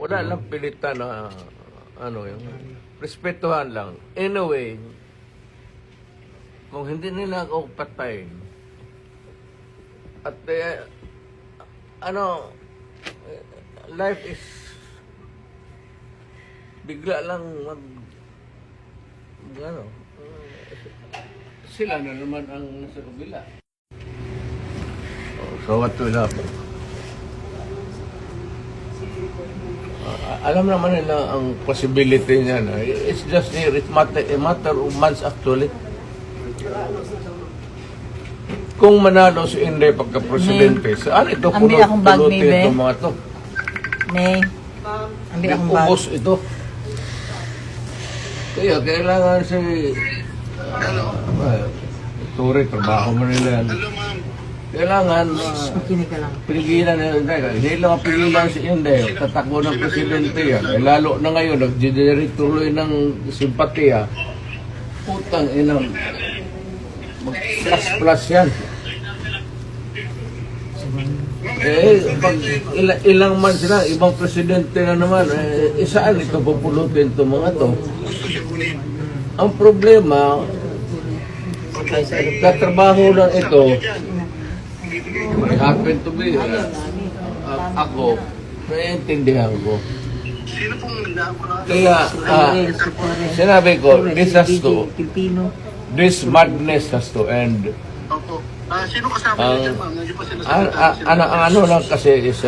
Wala lang pilitan na ano yung respetuhan lang. Anyway, kung hindi nila ako patayin at ano, life is bigla lang ano, sila na naman ang nasa kabila. So what will happen? Alam naman nila ang possibility niya na it's just here, it's a matter of months actually. Kung manalo si Inday pagka-presidente, saan ito Ambil akong bag, pulutin May, itong mga to? May, ambil akong bag. Ubos ito. Kaya kailangan si Tore, trabaho mo nila yan. Kailangan Makinig ka lang. pigilan na Inday. Hindi lang pigilan si Inday. Tatakbo ng presidente yan. Eh, lalo na ngayon, nag-generate tuloy ng simpatiya. Putang inang plus yan. Pag ilang man sila, ibang presidente na naman, isaan ito pupulutin itong mga to. Ang problema, katrabaho lang ito, I happen to be, ako, naiintindihan ko. Kaya, sinabi ko, this madness has to end. Sino kasama niyo dyan, ma'am? Hindi pa sila Ano lang kasi is,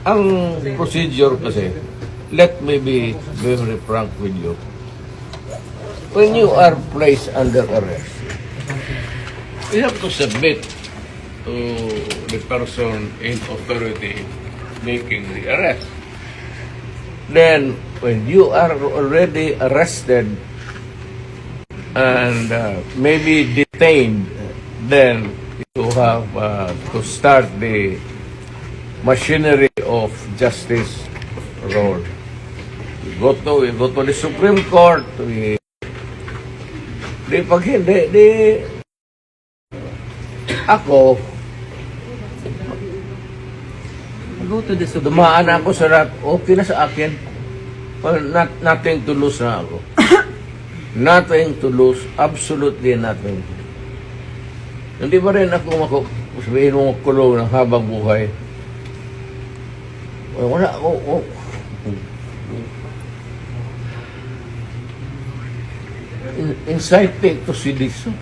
ang procedure kasi, let me be very frank with you. When you are placed under arrest, you have to submit to the person in authority making the arrest. Then, when you are already arrested and maybe detained, then you have to start the machinery of justice role. We go to the Supreme Court. Pag hindi, ako, Go to the Supreme dumaan ako sa rat, okay na sa akin. Well, nothing to lose na ako. Nothing to lose, absolutely nothing. Hindi ba rin ako sabihin mo kulong ng habang buhay? Wala ako. Inciting to sedition.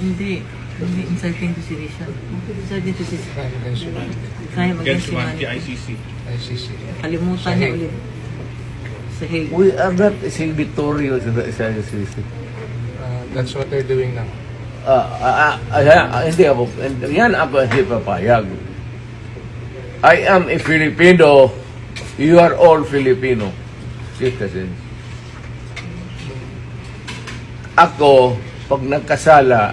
Hindi inciting to sedition. Inciting to sedition. Kaya Against mag-against humanity, humanity. ICC. Kalimutan niya ulit. Sa Hague. We are not exhibitory sa ICC. That's what they're doing now. Hindi ako. Yan ako hindi papayag. I am a Filipino. You are all Filipino citizens. Ako, pag nagkasala,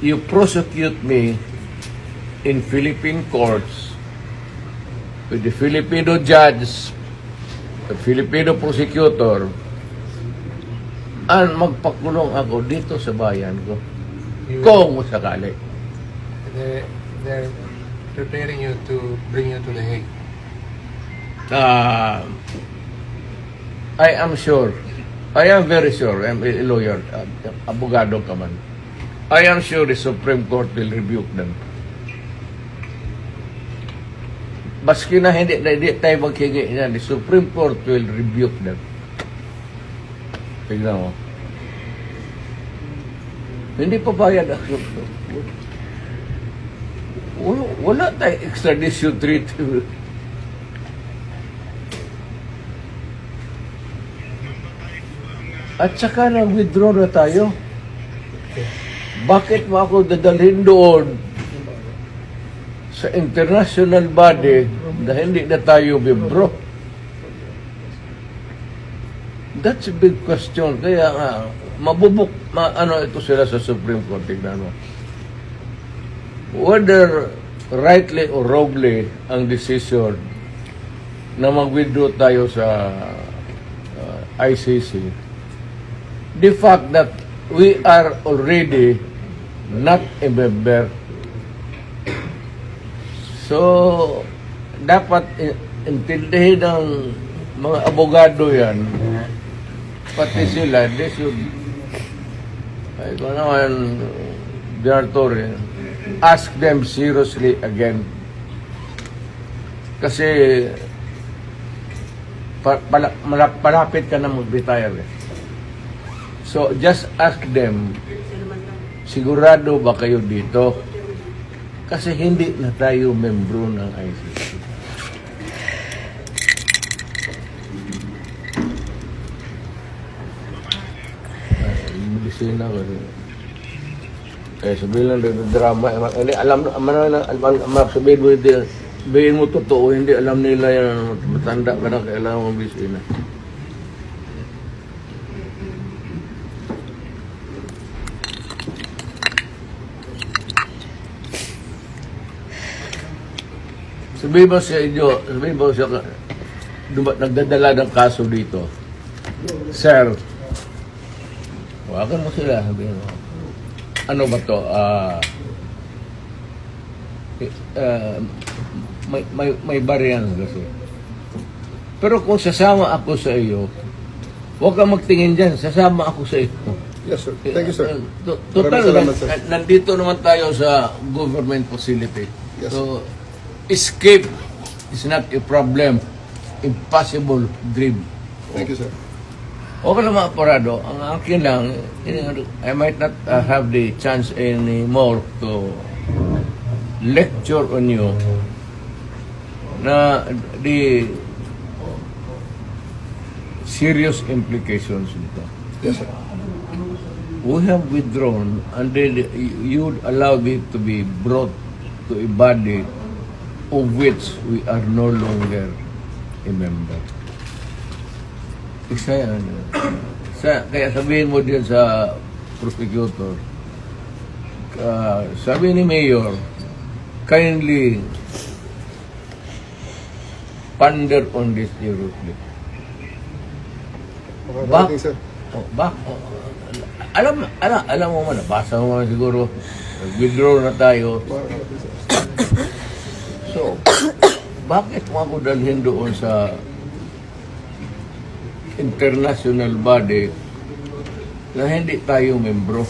you prosecute me in Philippine courts with the Filipino judge, the Filipino prosecutor, and magpakulong ako dito sa bayan ko. Kung sakali. They're preparing you to bring you to The Hague. I am sure. I am very sure. I'm a lawyer. Abogado ka man. I am sure the Supreme Court will rebuke them. Baski na hindi tayo maghingi niyan, the Supreme Court will rebuke them. Tignan mo. Hindi pa bayad ang wala tayong extradition treaty. At saka na-withdraw na tayo. Bakit mo ako dadalhin doon sa international body na hindi na tayo bibro? That's a big question. Kaya nga, ano ito sila sa Supreme Court, tignan mo. Whether rightly or wrongly ang decision na mag-withdraw tayo sa ICC, the fact that we are already not a member, so dapat intindihin ng mga abogado yan, pati sila, they should, ay ko naman, General Torre, ask them seriously again. Kasi, malapit ka na mag-retire. So, just ask them, sigurado ba kayo dito? Kasi hindi na tayo membro ng ICC. Medisina ko rin. Sabihin lang ng drama. Sabihin mo, sabihin mo totoo, hindi alam nila yan. Matanda ka na, kailangan mong medisina. Sabihin mo sa inyo, sabihin mo sa nagdadala ng kaso dito. Sir, wakan mo sila, sabihin mo. Ano ba to? May variance kasi. Pero kung sasama ako sa iyo, huwag kang magtingin dyan, sasama ako sa iyo. Yes, sir. Thank you, sir. Total, Maraming salamat, sir. nandito naman tayo sa government facility. Yes, So, escape is not a problem. Impossible dream. Thank you, sir. Okay lang mga parado. Ang akin lang, I might not have the chance anymore to lecture on you na the serious implications nito. Yes, sir. We have withdrawn and then you allow it to be brought to a body of which we are no longer a member. Isa yan. Kaya sabihin mo din sa prosecutor, sabi ni Mayor, kindly ponder on this seriously. Makakarating, sir. Alam mo man, nabasa mo man siguro, withdraw na tayo. Makakarating, sir. So, bakit mo ako dalhin doon sa international body na hindi tayo membro?